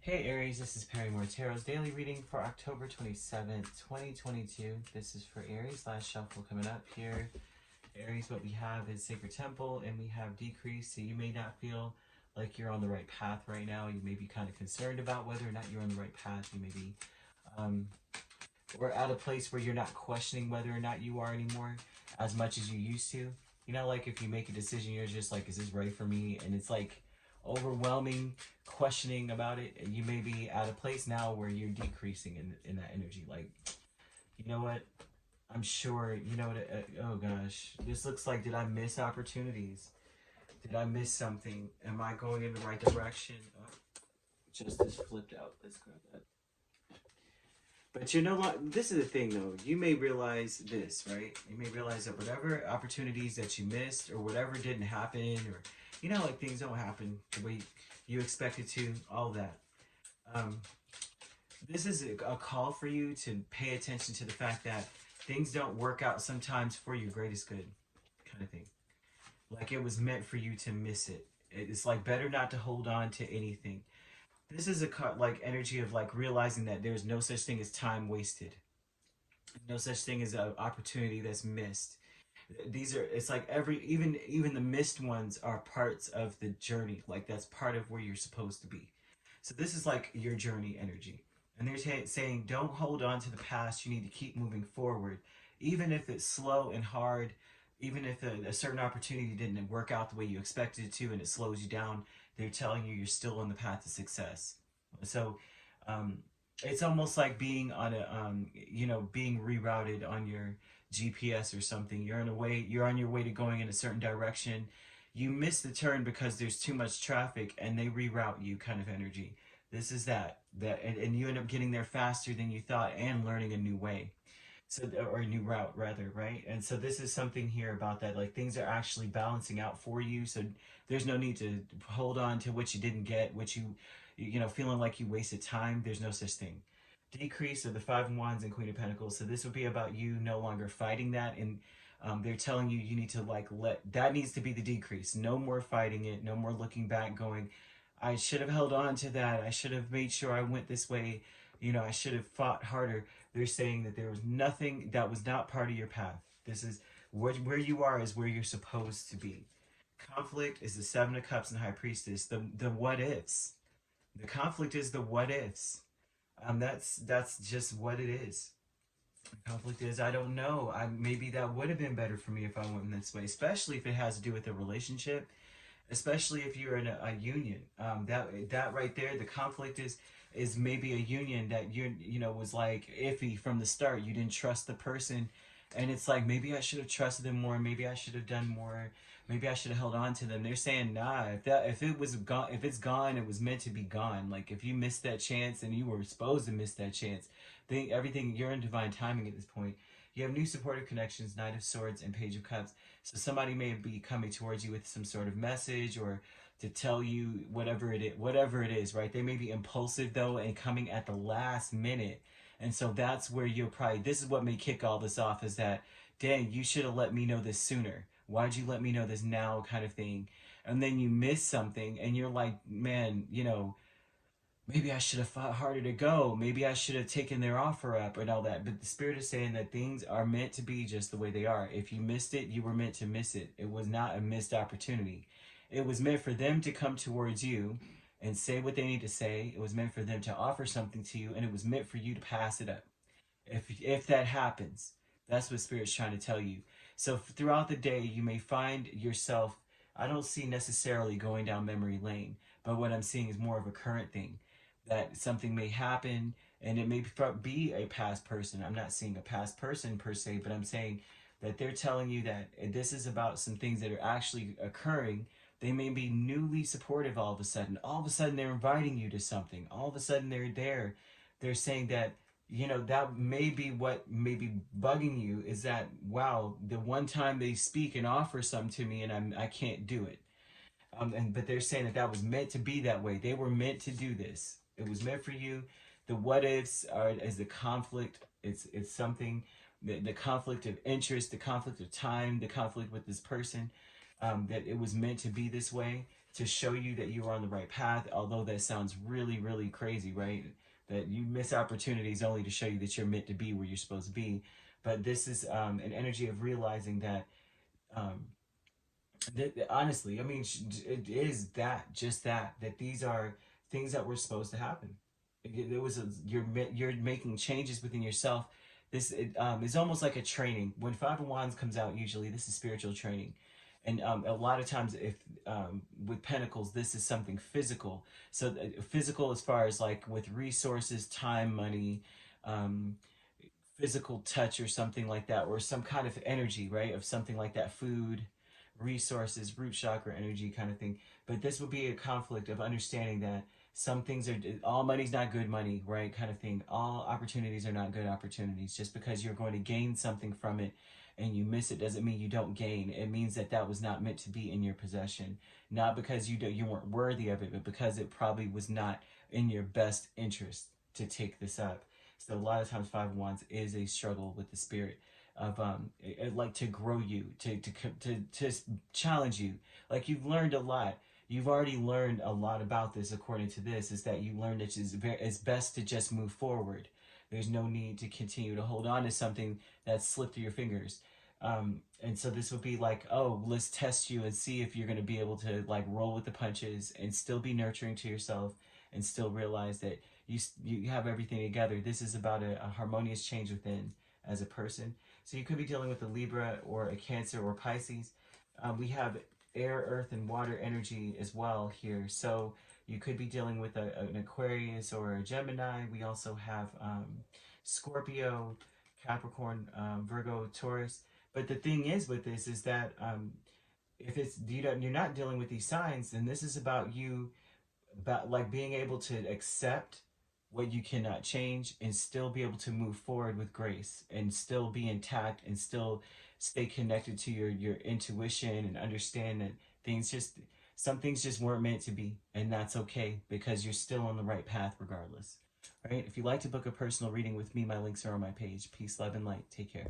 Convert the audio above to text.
Hey Aries, this is Perrymoretarot's daily reading for October 27th, 2022. This is for Aries, last shuffle coming up here. Aries, what we have is Sacred Temple and we have Decrease, so you may not feel like you're on the right path right now. You may be kind of concerned about whether or not you're on the right path. You may be or at a place where you're not questioning whether or not you are anymore as much as you used to. You know, like if you make a decision, you're just like, is this right for me? And it's like overwhelming questioning about it. And you may be at a place now where you're decreasing in that energy. Like, you know what? I'm sure, you know what? Oh gosh, this looks like, did I miss opportunities? Did I miss something? Am I going in the right direction? Oh, justice flipped out. Let's grab that. But you know what? This is the thing, though. You may realize this, right? You may realize that whatever opportunities that you missed or whatever didn't happen, or, you know, like things don't happen the way you expected to, all that. This is a call for you to pay attention to the fact that things don't work out sometimes for your greatest good, kind of thing. Like it was meant for you to miss it. It's like better not to hold on to anything. This is a like energy of like realizing that there's no such thing as time wasted, no such thing as an opportunity that's missed. These are, it's like even the missed ones are parts of the journey. Like that's part of where you're supposed to be. So this is like your journey energy, and they're saying don't hold on to the past. You need to keep moving forward, even if it's slow and hard. Even if a certain opportunity didn't work out the way you expected it to and it slows you down, they're telling you you're still on the path to success. So um, it's almost like being on a, you know, being rerouted on your GPS or something. You're on your way to going in a certain direction. You miss the turn because there's too much traffic and they reroute you, kind of energy. This is and you end up getting there faster than you thought and learning a new way. So, or a new route rather, right? And so this is something here about that, like things are actually balancing out for you. So there's no need to hold on to what you didn't get, you know, feeling like you wasted time. There's no such thing. Decrease of the Five of Wands and Queen of Pentacles. So this would be about you no longer fighting that, and they're telling you you need to like that needs to be the decrease. No more fighting it. No more looking back, going, I should have held on to that. I should have made sure I went this way. You know, I should have fought harder. They're saying that there was nothing that was not part of your path. This is where you are is where you're supposed to be. Conflict is the Seven of Cups and High Priestess. The what ifs. The conflict is the what ifs. That's just what it is. The conflict is, I don't know. Maybe that would have been better for me if I went in this way, especially if it has to do with a relationship, especially if you're in a union. That right there, the conflict is maybe a union that you know was like iffy from the start. You didn't trust the person, and it's like maybe I should have trusted them more. Maybe I should have done more. Maybe I should have held on to them. They're saying nah. If it was gone, if it's gone, it was meant to be gone. Like if you missed that chance and you were supposed to miss that chance, think everything, you're in divine timing at this point. You have new supportive connections, Knight of Swords and Page of Cups. So somebody may be coming towards you with some sort of message or to tell you whatever it is, right? They may be impulsive though and coming at the last minute. And so that's where you'll probably, this is what may kick all this off, is that, dang, you should have let me know this sooner. Why'd you let me know this now, kind of thing? And then you miss something and you're like, man, you know, maybe I should have fought harder to go. Maybe I should have taken their offer up and all that. But the Spirit is saying that things are meant to be just the way they are. If you missed it, you were meant to miss it. It was not a missed opportunity. It was meant for them to come towards you and say what they need to say. It was meant for them to offer something to you, and it was meant for you to pass it up. If that happens, that's what Spirit's trying to tell you. So throughout the day, you may find yourself, I don't see necessarily going down memory lane, but what I'm seeing is more of a current thing, that something may happen and it may be a past person. I'm not seeing a past person per se, but I'm saying that they're telling you that this is about some things that are actually occurring. They may be newly supportive all of a sudden. All of a sudden they're inviting you to something. All of a sudden they're there. They're saying that, you know, that may be what may be bugging you, is that, wow, the one time they speak and offer something to me and I can't do it. But they're saying that was meant to be that way. They were meant to do this. It was meant for you. The what ifs is the conflict. It's something, the conflict of interest, the conflict of time, the conflict with this person, that it was meant to be this way. to show you that you are on the right path, although that sounds really, really crazy, right? That you miss opportunities only to show you that you're meant to be where you're supposed to be. But this is an energy of realizing that, um, honestly, I mean, it is that, just that these are things that were supposed to happen. It was you're making changes within yourself. This is almost like a training. When Five of Wands comes out, usually this is spiritual training, and a lot of times, if with Pentacles, this is something physical. So physical as far as like with resources, time, money, um, physical touch or something like that, or some kind of energy, right? Of something like that, food, resources, root chakra energy kind of thing. But this would be a conflict of understanding that some things are, all money's not good money, right? Kind of thing. All opportunities are not good opportunities. Just because you're going to gain something from it and you miss it doesn't mean you don't gain. It means that that was not meant to be in your possession. Not because you weren't worthy of it, but because it probably was not in your best interest to take this up. So a lot of times Five of Wands is a struggle with the spirit of like to grow you, to challenge you. Like you've learned a lot. You've already learned a lot about this. According to this, is that you learned that it's best to just move forward. There's no need to continue to hold on to something that slipped through your fingers. And so this would be like, oh, let's test you and see if you're going to be able to like roll with the punches and still be nurturing to yourself and still realize that you have everything together. This is about a harmonious change within as a person. So you could be dealing with a Libra or a Cancer or Pisces. We have air, earth, and water energy as well here. So you could be dealing with an Aquarius or a Gemini. We also have Scorpio, Capricorn, Virgo, Taurus. But the thing is with this is that if it's you're not dealing with these signs, then this is about you, about like being able to accept what you cannot change and still be able to move forward with grace and still be intact and still stay connected to your intuition and understand that some things just weren't meant to be, and that's okay because you're still on the right path regardless. All right, if you'd like to book a personal reading with me, my links are on my page. Peace, love, and light. Take care.